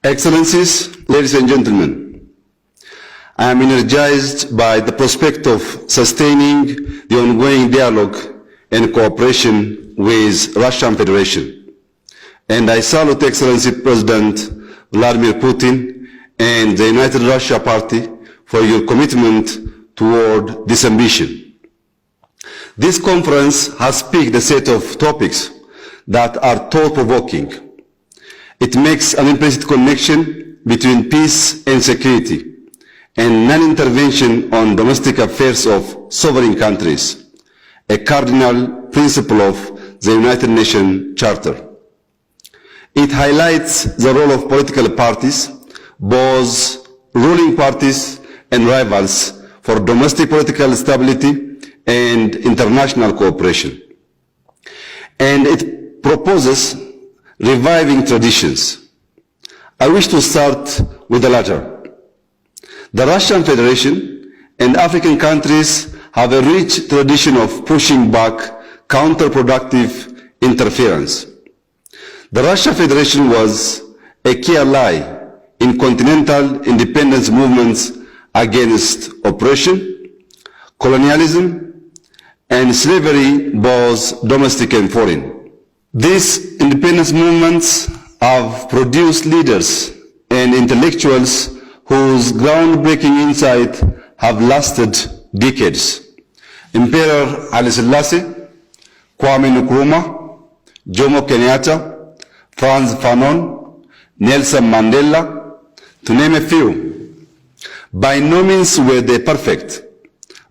Excellencies, ladies and gentlemen, I am energized by the prospect of sustaining the ongoing dialogue and cooperation with Russian Federation. And I salute Excellency President Vladimir Putin and the United Russia Party for your commitment toward this ambition. This conference has picked a set of topics that are thought-provoking. It makes an implicit connection between peace and security and non-intervention on domestic affairs of sovereign countries, a cardinal principle of the United Nations Charter. It highlights the role of political parties, both ruling parties and rivals, for domestic political stability and international cooperation. And it proposes reviving traditions. I wish to start with the latter. The Russian Federation and African countries have a rich tradition of pushing back counterproductive interference. The Russian Federation was a key ally in continental independence movements against oppression, colonialism, and slavery, both domestic and foreign. These independence movements have produced leaders and intellectuals whose groundbreaking insight have lasted decades. Emperor Haile Selassie, Kwame Nkrumah, Jomo Kenyatta, Frantz Fanon, Nelson Mandela, to name a few. By no means were they perfect,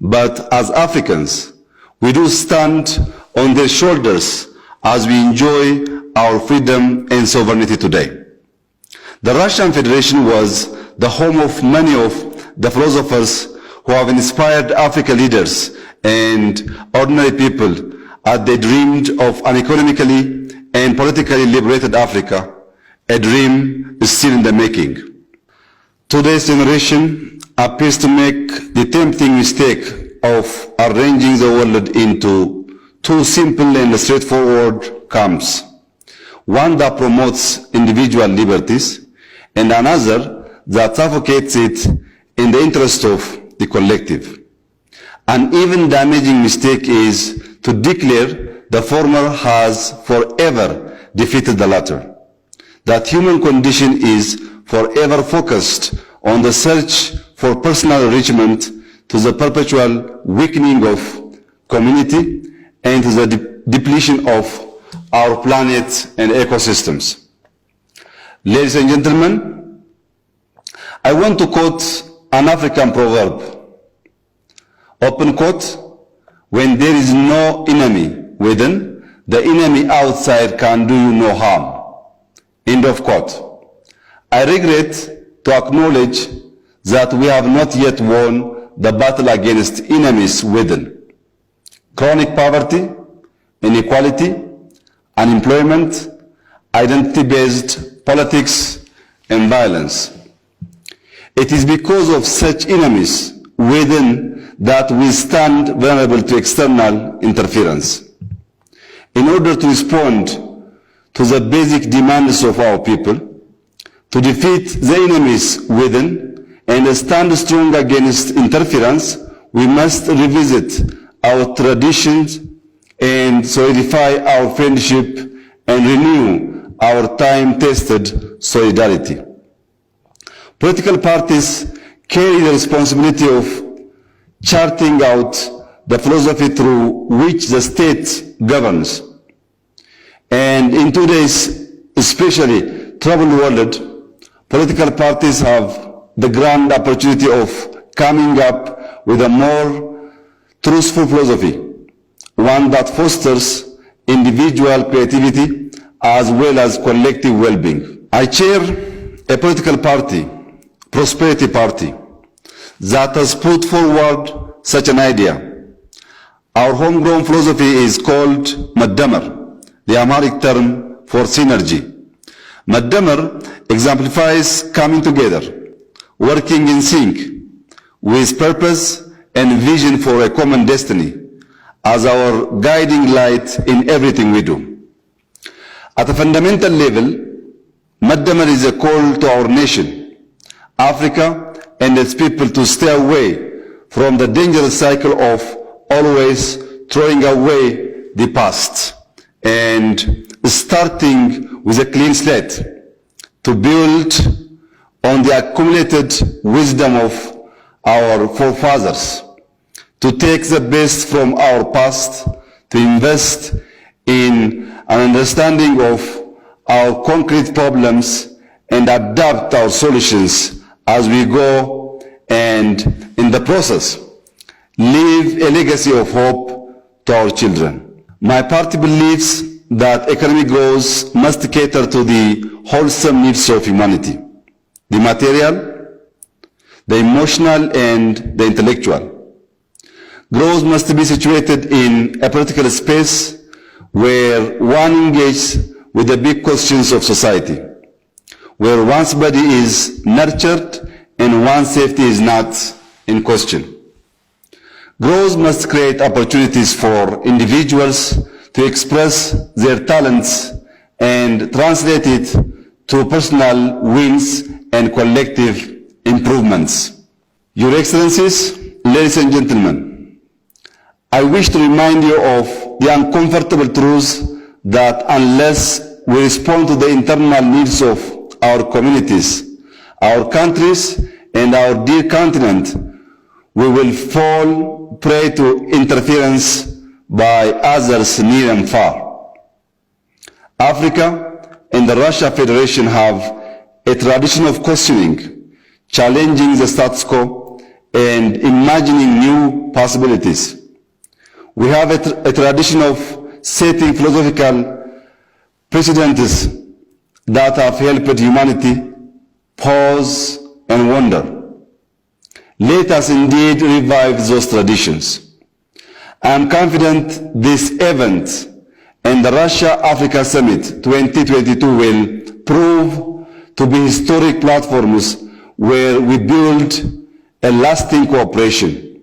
but as Africans, we do stand on their shoulders as we enjoy our freedom and sovereignty today. The Russian Federation was the home of many of the philosophers who have inspired African leaders and ordinary people as they dreamed of an economically and politically liberated Africa, a dream still in the making. Today's generation appears to make the tempting mistake of arranging the world into two simple and straightforward camps, one that promotes individual liberties and another that suffocates it in the interest of the collective. An even damaging mistake is to declare the former has forever defeated the latter, that human condition is forever focused on the search for personal enrichment to the perpetual weakening of community and to the depletion of our planet and ecosystems. Ladies and gentlemen, I want to quote an African proverb. Open quote, when there is no enemy within, the enemy outside can do you no harm. End of quote. I regret to acknowledge that we have not yet won the battle against enemies within. Chronic poverty, inequality, unemployment, identity-based politics, and violence. It is because of such enemies within that we stand vulnerable to external interference. In order to respond to the basic demands of our people, to defeat the enemies within, and stand strong against interference, we must revisit our traditions and solidify our friendship and renew our time-tested solidarity. Political parties carry the responsibility of charting out the philosophy through which the state governs. And in today's especially troubled world, political parties have the grand opportunity of coming up with a more truthful philosophy, one that fosters individual creativity as well as collective well-being. I chair a political party, Prosperity Party, that has put forward such an idea. Our homegrown philosophy is called Maddamar, the Amharic term for synergy. Maddamar exemplifies coming together, working in sync, with purpose and vision for a common destiny as our guiding light in everything we do. At a fundamental level, Maddaman is a call to our nation, Africa, and its people to stay away from the dangerous cycle of always throwing away the past and starting with a clean slate to build on the accumulated wisdom of our forefathers, to take the best from our past, to invest in an understanding of our concrete problems and adapt our solutions as we go, and in the process, leave a legacy of hope to our children. My party believes that economic growth must cater to the wholesome needs of humanity, the material, the emotional, and the intellectual. Growth must be situated in a political space where one engages with the big questions of society, where one's body is nurtured and one's safety is not in question. Growth must create opportunities for individuals to express their talents and translate it to personal wins and collective improvements. Your Excellencies, ladies and gentlemen, I wish to remind you of the uncomfortable truth that unless we respond to the internal needs of our communities, our countries, and our dear continent, we will fall prey to interference by others near and far. Africa and the Russia Federation have a tradition of questioning, challenging the status quo, and imagining new possibilities. We have a tradition of setting philosophical precedents that have helped humanity pause and wonder. Let us indeed revive those traditions. I am confident this event and the Russia-Africa Summit 2022 will prove to be historic platforms where we build a lasting cooperation,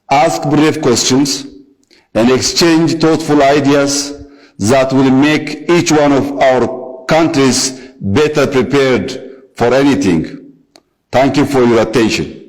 ask brave questions, and exchange thoughtful ideas that will make each one of our countries better prepared for anything. Thank you for your attention.